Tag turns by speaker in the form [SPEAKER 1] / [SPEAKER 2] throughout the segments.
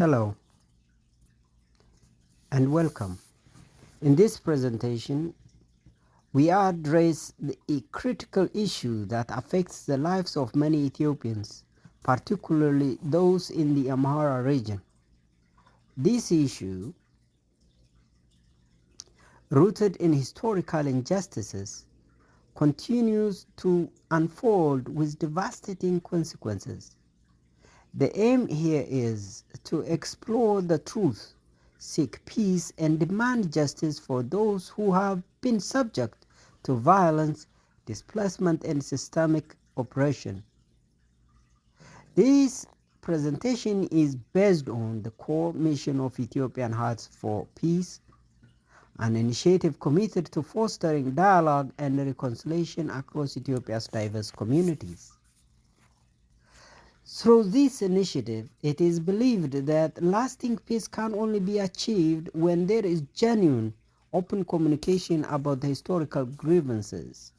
[SPEAKER 1] Hello and welcome. In this presentation, we address a critical issue that affects the lives of many Ethiopians, particularly those in the Amhara region. This issue, rooted in historical injustices, continues to unfold with devastating consequences. The aim here is to explore the truth, seek peace, and demand justice for those who have been subject to violence, displacement, and systemic oppression. This presentation is based on the core mission of Ethiopian Hearts for Peace, an initiative committed to fostering dialogue and reconciliation across Ethiopia's diverse communities. Through this initiative, it is believed that lasting peace can only be achieved when there is genuine, open communication about the historical grievances,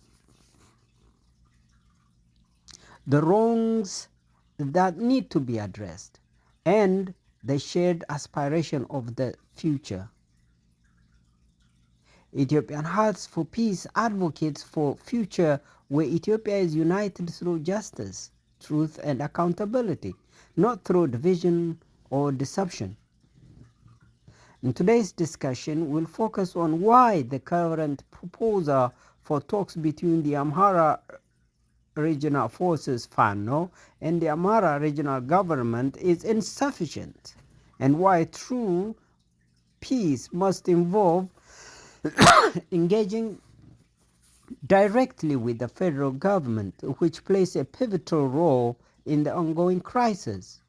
[SPEAKER 1] the wrongs that need to be addressed, and the shared aspiration of the future. Ethiopian Hearts for Peace advocates for a future where Ethiopia is united through justice, truth, and accountability, not through division or deception. In today's discussion, we'll focus on why the current proposal for talks between the Amhara regional forces Fano and the Amhara regional government is insufficient, and why true peace must involve engaging directly with the federal government, which plays a pivotal role in the ongoing crisis.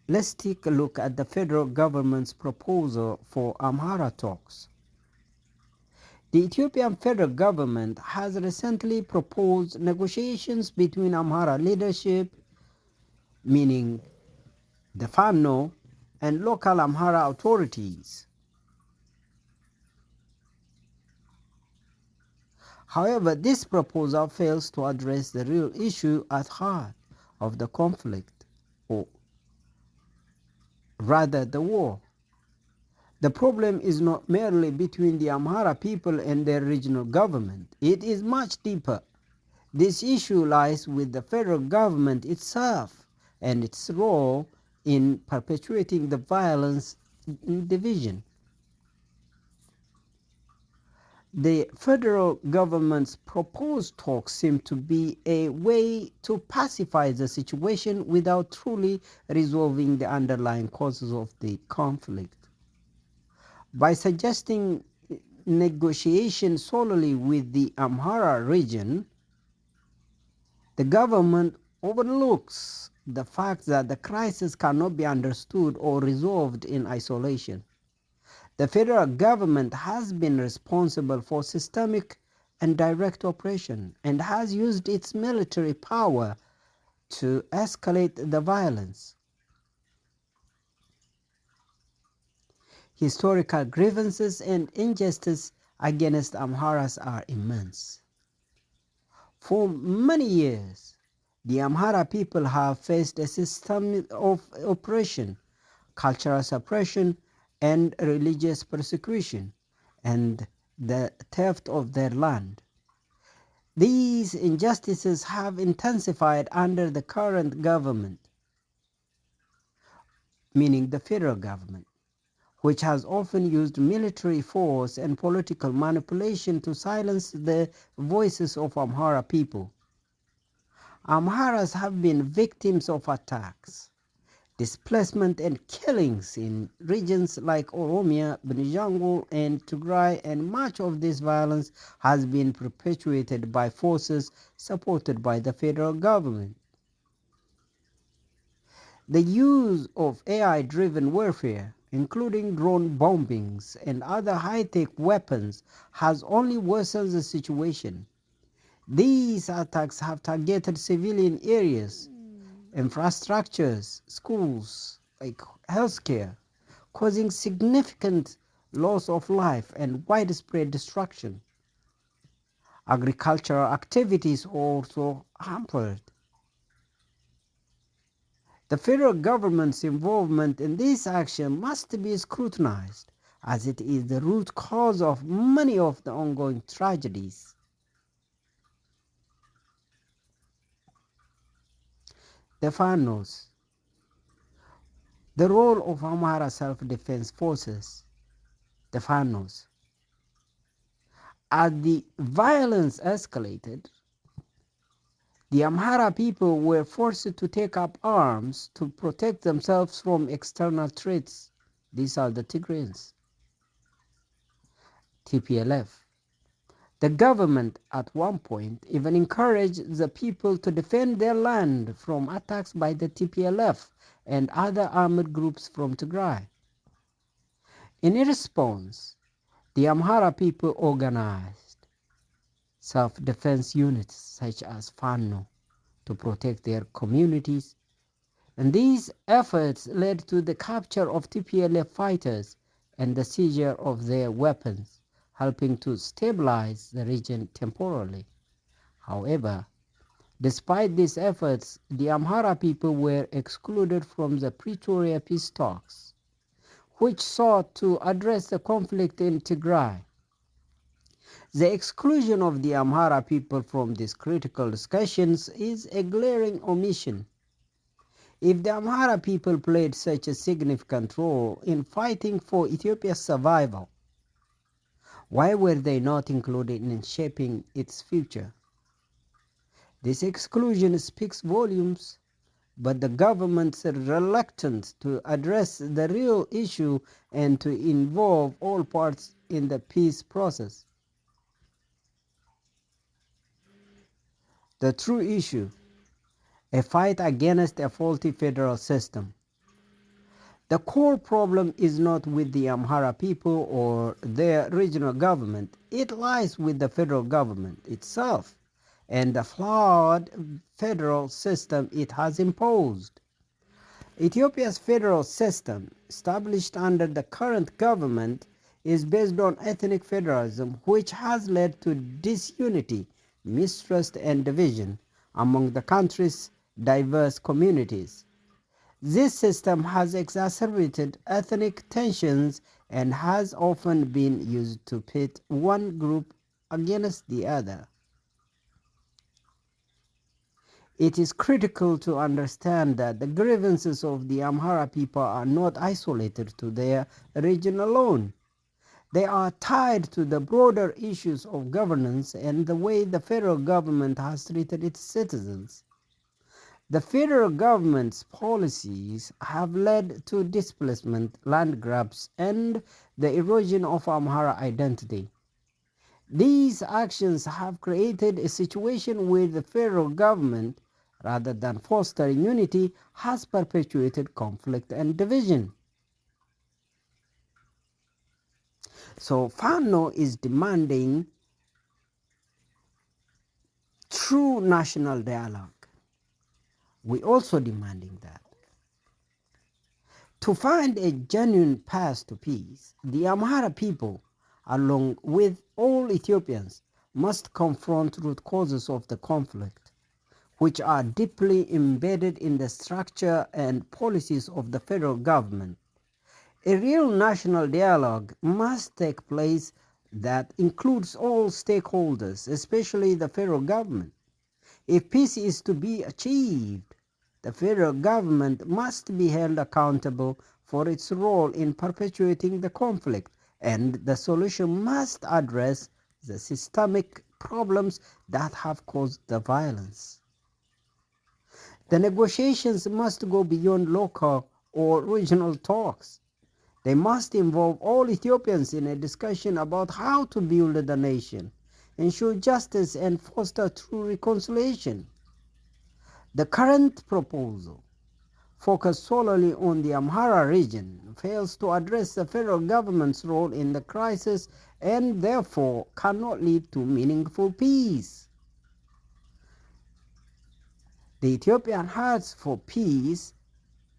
[SPEAKER 1] Let's take a look at the federal government's proposal for Amhara talks. The Ethiopian federal government has recently proposed negotiations between Amhara leadership, meaning the Fano, and local Amhara authorities. However, this proposal fails to address the real issue at heart of the conflict, or rather the war. The problem is not merely between the Amhara people and their regional government. It is much deeper. This issue lies with the federal government itself and its role in perpetuating the violence and division. The federal government's proposed talks seem to be a way to pacify the situation without truly resolving the underlying causes of the conflict. By suggesting negotiation solely with the Amhara region, the government overlooks the fact that the crisis cannot be understood or resolved in isolation. The federal government has been responsible for systemic and direct oppression and has used its military power to escalate the violence. Historical grievances and injustice against Amharas are immense. For many years, the Amhara people have faced a system of oppression, cultural suppression, and religious persecution, and the theft of their land. These injustices have intensified under the current government, meaning the federal government, which has often used military force and political manipulation to silence the voices of Amhara people. Amharas have been victims of attacks, displacement, and killings in regions like Oromia, Benishangul, and Tigray, and much of this violence has been perpetuated by forces supported by the federal government. The use of AI-driven warfare, including drone bombings and other high-tech weapons, has only worsened the situation. These attacks have targeted civilian areas, infrastructures, schools, like healthcare, causing significant loss of life and widespread destruction. Agricultural activities are also hampered. The federal government's involvement in this action must be scrutinized, as it is the root cause of many of the ongoing tragedies. The Fanos. The role of Amhara self-defense forces, the Fanos. As the violence escalated, the Amhara people were forced to take up arms to protect themselves from external threats. These are the Tigrayans. TPLF. The government at one point even encouraged the people to defend their land from attacks by the TPLF and other armed groups from Tigray. In response, the Amhara people organized self-defense units such as Fano to protect their communities, and these efforts led to the capture of TPLF fighters and the seizure of their weapons, helping to stabilize the region temporarily. However, despite these efforts, the Amhara people were excluded from the Pretoria peace talks, which sought to address the conflict in Tigray. The exclusion of the Amhara people from these critical discussions is a glaring omission. If the Amhara people played such a significant role in fighting for Ethiopia's survival, why were they not included in shaping its future? This exclusion speaks volumes, but the government's reluctance to address the real issue and to involve all parts in the peace process. The true issue, a fight against a faulty federal system. The core problem is not with the Amhara people or their regional government. It lies with the federal government itself and the flawed federal system it has imposed. Ethiopia's federal system, established under the current government, is based on ethnic federalism, which has led to disunity, mistrust, and division among the country's diverse communities. This system has exacerbated ethnic tensions and has often been used to pit one group against the other. It is critical to understand that the grievances of the Amhara people are not isolated to their region alone. They are tied to the broader issues of governance and the way the federal government has treated its citizens. The federal government's policies have led to displacement, land grabs, and the erosion of Amhara identity. These actions have created a situation where the federal government, rather than fostering unity, has perpetuated conflict and division. So Fano is demanding true national dialogue. We also demanding that. To find a genuine path to peace, the Amhara people, along with all Ethiopians, must confront root causes of the conflict, which are deeply embedded in the structure and policies of the federal government. A real national dialogue must take place that includes all stakeholders, especially the federal government. If peace is to be achieved, the federal government must be held accountable for its role in perpetuating the conflict, and the solution must address the systemic problems that have caused the violence. The negotiations must go beyond local or regional talks. They must involve all Ethiopians in a discussion about how to build the nation, ensure justice, and foster true reconciliation. The current proposal, focused solely on the Amhara region, fails to address the federal government's role in the crisis and therefore cannot lead to meaningful peace. The Ethiopian Hearts for Peace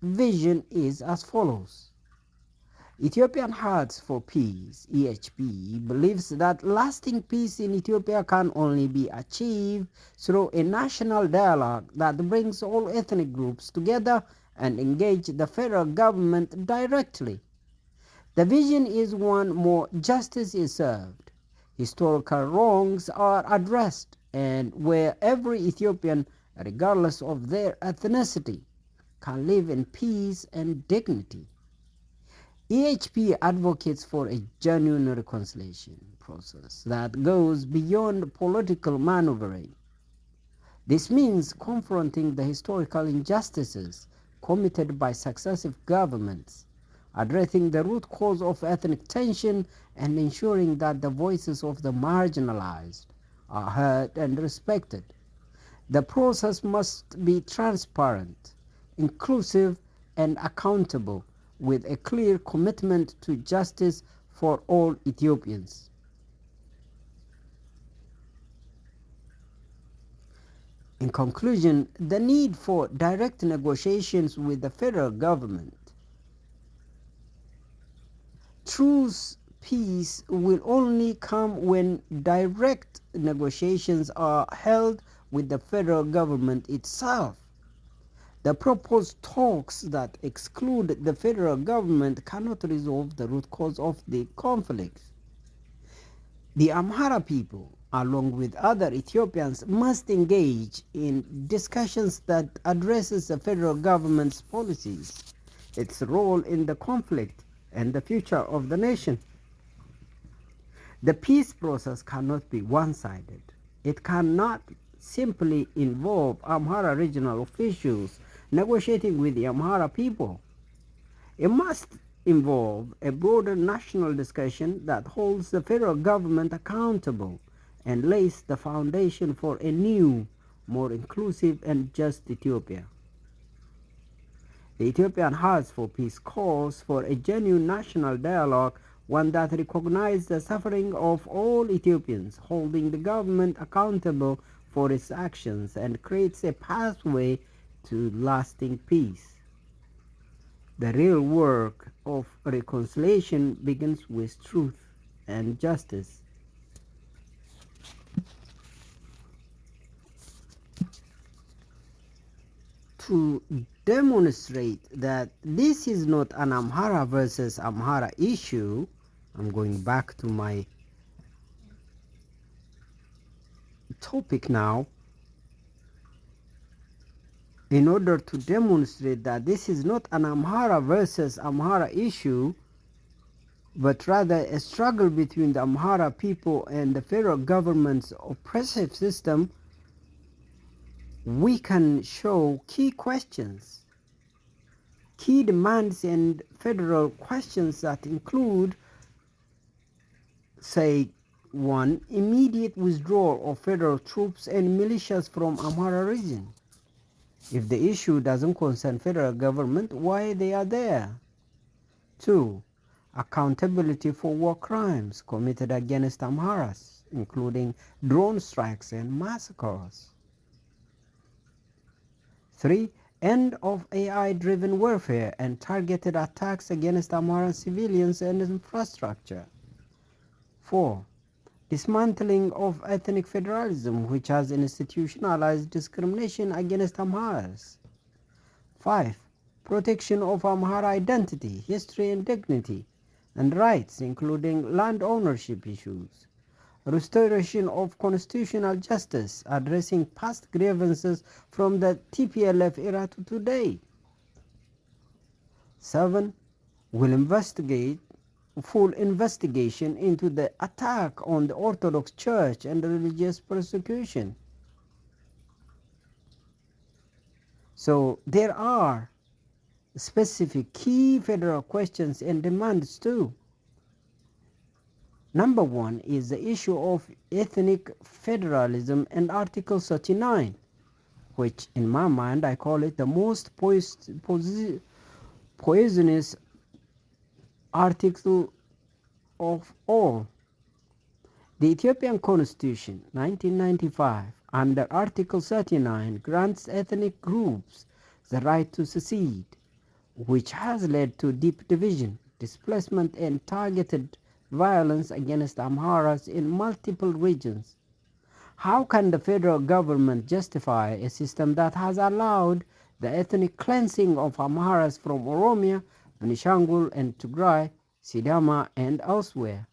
[SPEAKER 1] vision is as follows. Ethiopian Hearts for Peace, EHP, believes that lasting peace in Ethiopia can only be achieved through a national dialogue that brings all ethnic groups together and engage the federal government directly. The vision is one more justice is served, historical wrongs are addressed, and where every Ethiopian, regardless of their ethnicity, can live in peace and dignity. EHP advocates for a genuine reconciliation process that goes beyond political maneuvering. This means confronting the historical injustices committed by successive governments, addressing the root cause of ethnic tension, and ensuring that the voices of the marginalized are heard and respected. The process must be transparent, inclusive, and accountable, with a clear commitment to justice for all Ethiopians. In conclusion, the need for direct negotiations with the federal government. True peace will only come when direct negotiations are held with the federal government itself. The proposed talks that exclude the federal government cannot resolve the root cause of the conflict. The Amhara people, along with other Ethiopians, must engage in discussions that addresses the federal government's policies, its role in the conflict, and the future of the nation. The peace process cannot be one-sided. It cannot simply involve Amhara regional officials negotiating with the Amhara people. It must involve a broader national discussion that holds the federal government accountable and lays the foundation for a new, more inclusive and just Ethiopia. The Ethiopian Hearts for Peace calls for a genuine national dialogue, one that recognizes the suffering of all Ethiopians, holding the government accountable for its actions, and creates a pathway to lasting peace. The real work of reconciliation begins with truth and justice. To demonstrate that this is not an Amhara versus Amhara issue, I'm going back to my topic now. In order to demonstrate that this is not an Amhara versus Amhara issue, but rather a struggle between the Amhara people and the federal government's oppressive system, we can show key questions, key demands and federal questions that include, say, 1. Immediate withdrawal of federal troops and militias from Amhara region. If the issue doesn't concern federal government, why they are there? 2. Accountability for war crimes committed against Amharas, including drone strikes and massacres. 3. End of AI-driven warfare and targeted attacks against Amhara civilians and infrastructure. 4. Dismantling of ethnic federalism, which has institutionalized discrimination against Amharas. 5. Protection of Amhara identity, history and dignity, and rights, including land ownership issues. Restoration of constitutional justice, addressing past grievances from the TPLF era to today. 7. Will investigate full investigation into the attack on the Orthodox Church and religious persecution. So there are specific key federal questions and demands too. Number 1 is the issue of ethnic federalism and Article 39, which in my mind I call it the most poisonous article of all. The Ethiopian Constitution, 1995, under Article 39, grants ethnic groups the right to secede, which has led to deep division, displacement, and targeted violence against Amharas in multiple regions. How can the federal government justify a system that has allowed the ethnic cleansing of Amharas from Oromia, Benishangul and Tigray, Sidama and elsewhere.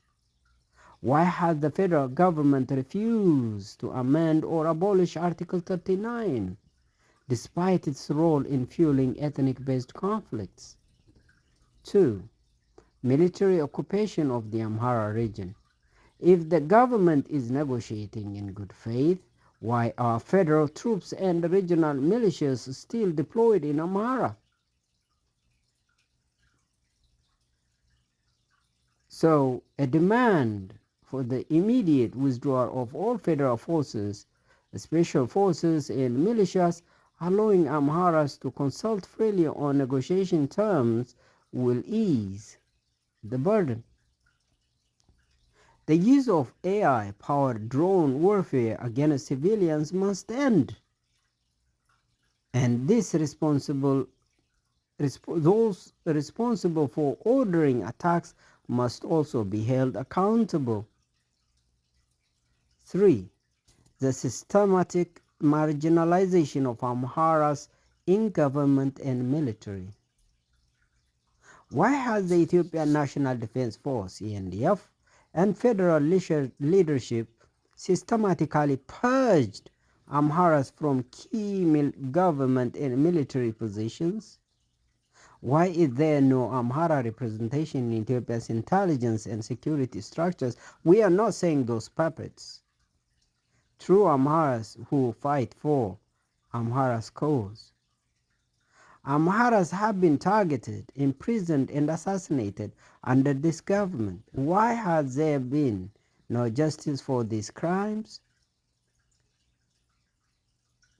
[SPEAKER 1] Why has the federal government refused to amend or abolish Article 39, despite its role in fueling ethnic-based conflicts? 2. Military occupation of the Amhara region. If the government is negotiating in good faith, why are federal troops and regional militias still deployed in Amhara? So, a demand for the immediate withdrawal of all federal forces, special forces and militias, allowing Amharas to consult freely on negotiation terms will ease the burden. The use of AI-powered drone warfare against civilians must end. And those responsible for ordering attacks must also be held accountable. 3. The systematic marginalization of Amharas in government and military. Why has the Ethiopian National Defense Force, ENDF, and federal leadership systematically purged Amharas from key government and military positions? Why is there no Amhara representation in Ethiopia's intelligence and security structures? We are not saying those puppets. True Amharas who fight for Amhara's cause. Amharas have been targeted, imprisoned, and assassinated under this government. Why has there been no justice for these crimes?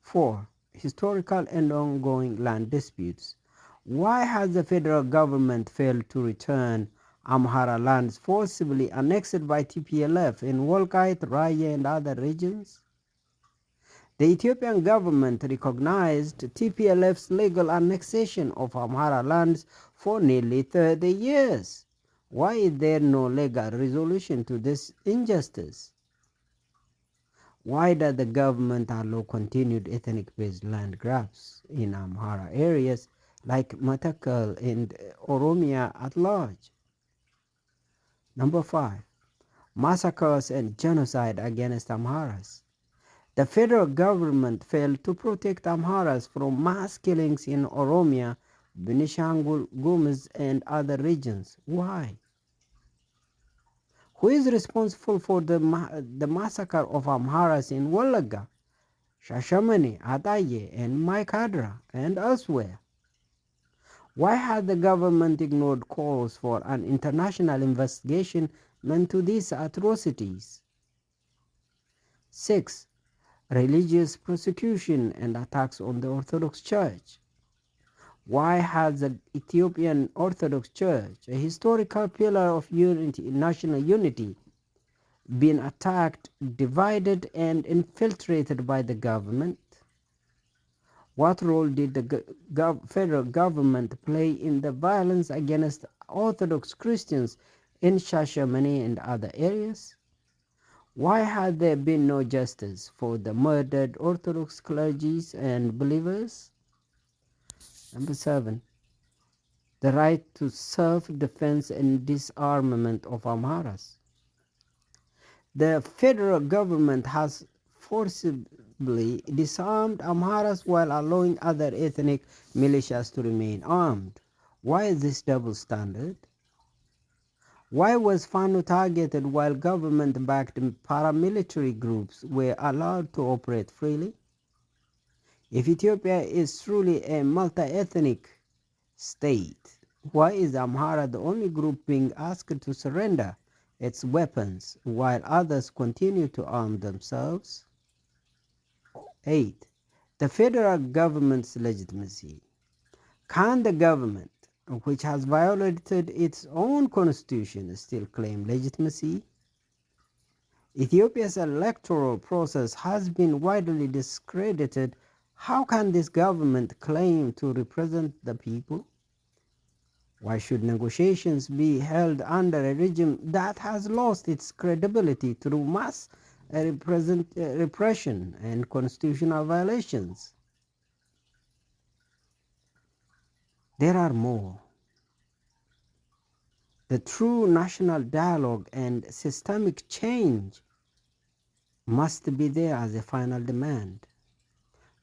[SPEAKER 1] 4. Historical and ongoing land disputes. Why has the federal government failed to return Amhara lands forcibly annexed by TPLF in Wolkite, Raya, and other regions? The Ethiopian government recognized TPLF's legal annexation of Amhara lands for nearly 30 years. Why is there no legal resolution to this injustice? Why does the government allow continued ethnic-based land grabs in Amhara areas like Matakal and Oromia at large? Number 5. Massacres and genocide against Amharas. The federal government failed to protect Amharas from mass killings in Oromia, Benishangul, Gumuz, and other regions. Why? Who is responsible for the massacre of Amharas in Walaga, Shashamane, Adaye, and Maikadra, and elsewhere? Why has the government ignored calls for an international investigation into these atrocities? 6. Religious persecution and attacks on the Orthodox Church. Why has the Ethiopian Orthodox Church, a historical pillar of national unity, been attacked, divided, and infiltrated by the government? What role did the federal government play in the violence against Orthodox Christians in Shashamane and other areas? Why had there been no justice for the murdered Orthodox clergies and believers? Number 7. The right to self-defense and disarmament of Amharas. The federal government has forcibly disarmed Amharas while allowing other ethnic militias to remain armed. Why is this double standard? Why was Fano targeted while government-backed paramilitary groups were allowed to operate freely? If Ethiopia is truly a multi-ethnic state, why is Amhara the only group being asked to surrender its weapons while others continue to arm themselves? 8. The federal government's legitimacy. Can the government, which has violated its own constitution, still claim legitimacy? Ethiopia's electoral process has been widely discredited. How can this government claim to represent the people? Why should negotiations be held under a regime that has lost its credibility through mass repression and constitutional violations? There are more. The true national dialogue and systemic change must be there as a final demand.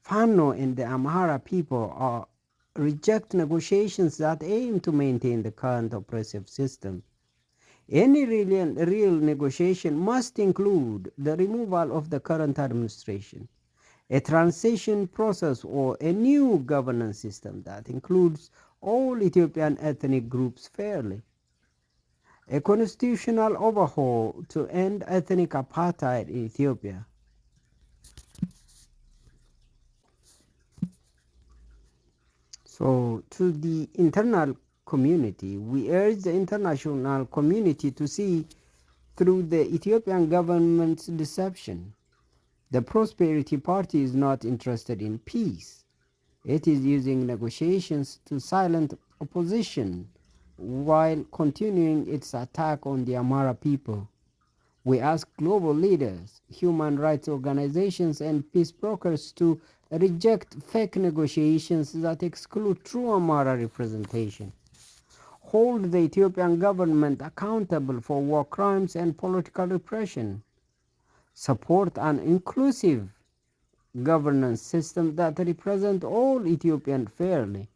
[SPEAKER 1] Fano and the Amhara people reject negotiations that aim to maintain the current oppressive system. Any real negotiation must include the removal of the current administration, a transition process, or a new governance system that includes all Ethiopian ethnic groups fairly, a constitutional overhaul to end ethnic apartheid in Ethiopia. So, to the internal community, we urge the international community to see through the Ethiopian government's deception. The Prosperity Party is not interested in peace. It is using negotiations to silence opposition while continuing its attack on the Amhara people. We ask global leaders, human rights organizations, and peace brokers to reject fake negotiations that exclude true Amhara representation. Hold the Ethiopian government accountable for war crimes and political repression. Support an inclusive governance system that represents all Ethiopians fairly.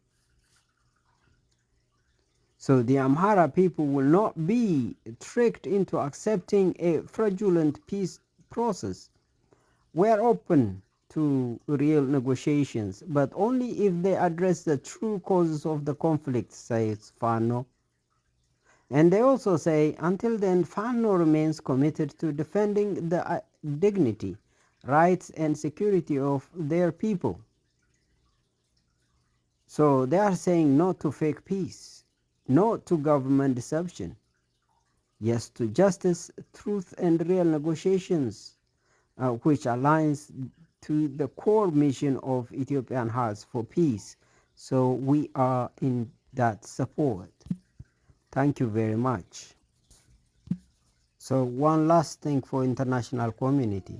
[SPEAKER 1] So the Amhara people will not be tricked into accepting a fraudulent peace process. We are open to real negotiations, but only if they address the true causes of the conflict, says Fano. And they also say, until then, Fano remains committed to defending the dignity, rights, and security of their people. So they are saying no to fake peace, no to government deception, yes to justice, truth, and real negotiations, which aligns to the core mission of Ethiopian Hearts for Peace. So we are in that support. Thank you very much. So one last thing for international community.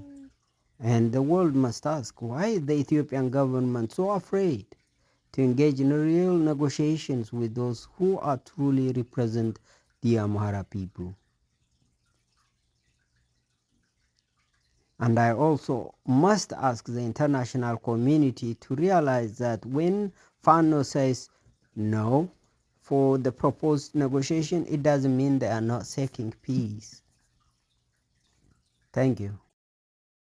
[SPEAKER 1] And the world must ask, why is the Ethiopian government so afraid to engage in real negotiations with those who are truly represent the Amhara people? And I also must ask the international community to realize that when Fano says no for the proposed negotiation, it doesn't mean they are not seeking peace. Thank you.